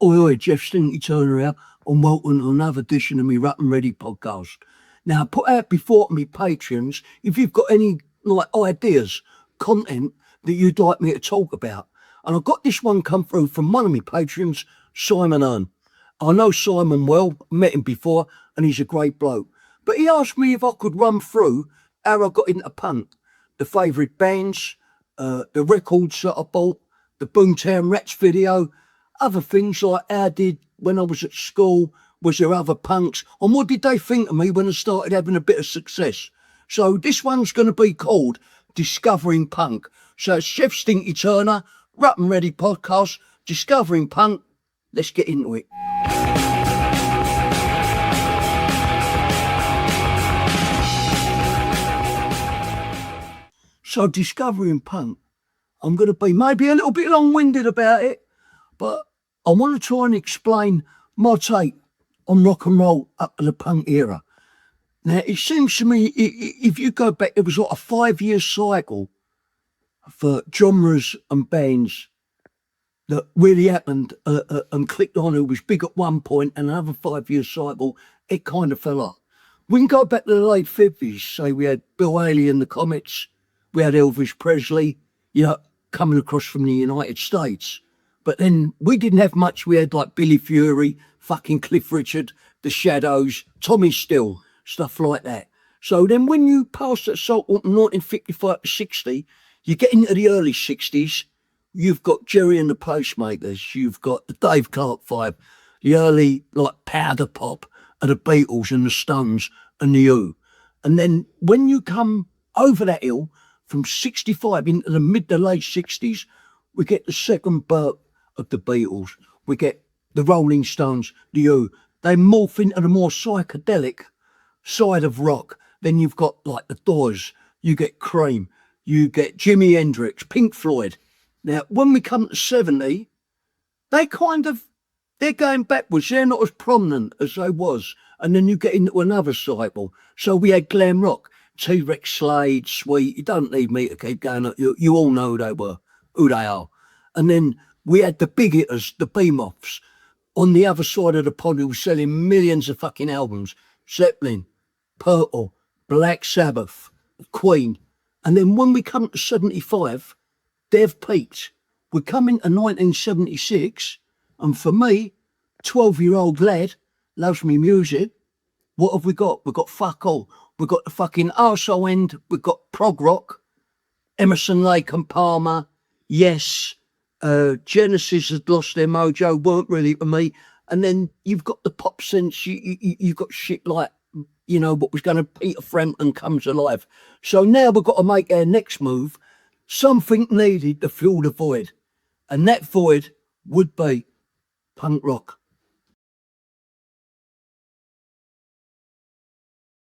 Oi, oi, Jeff Stinky Turner here, and welcome to another edition of me Rut and Ready podcast. Now, I put out before to me patrons, if you've got any ideas, content that you'd like me to talk about. And I got this one come through from one of my patrons, Simon Earn. I know Simon well, met him before, and he's a great bloke. But he asked me if I could run through how I got into punk, the favourite bands, the records that I bought, the Boomtown Rats video, other things like how I did when I was at school, was there other punks, and what did they think of me when I started having a bit of success. So this one's going to be called Discovering Punk. So it's Jeff Stinky Turner, Rut and Ready podcast, Discovering Punk. Let's get into it. So Discovering Punk, I'm going to be maybe a little bit long-winded about it, but I want to try and explain my take on rock and roll up to the punk era. Now, it seems to me, if you go back, it was like a 5-year cycle for genres and bands that really happened and clicked on, who was big at one point, and another 5-year cycle, it kind of fell off. We can go back to the late 50s, say we had Bill Haley and the Comets, we had Elvis Presley, coming across from the United States. But then we didn't have much. We had like Billy Fury, fucking Cliff Richard, The Shadows, Tommy Steele, stuff like that. So then when you pass that salt from 1955 to 60, you get into the early 60s, you've got Jerry and the Pacemakers, you've got the Dave Clark Five, the early like powder pop of the Beatles and the Stones and the Who. And then when you come over that hill from 65 into the mid to late 60s, we get the second birth of the Beatles. We get the Rolling Stones, the Who. They morph into the more psychedelic side of rock. Then you've got like the Doors, you get Cream, you get Jimi Hendrix, Pink Floyd. Now, when we come to 70, they're going backwards. They're not as prominent as they was. And then you get into another cycle. So we had glam rock, T-Rex, Slade, Sweet. You don't need me to keep going. You all know who they are. And then we had the big hitters, the Behemoths, on the other side of the pond, who were selling millions of fucking albums. Zeppelin, Purple, Black Sabbath, Queen. And then when we come to 75, they've peaked. We come into 1976, and for me, 12-year-old lad, loves me music. What have we got? We've got fuck all. We've got the fucking arsehole end. We've got prog rock, Emerson, Lake and Palmer, Yes. Genesis had lost their mojo, weren't really for me. And then you've got the pop sense, you've got shit like, what was going to Peter Frampton Comes Alive. So now we've got to make our next move, something needed to fill the void. And that void would be punk rock.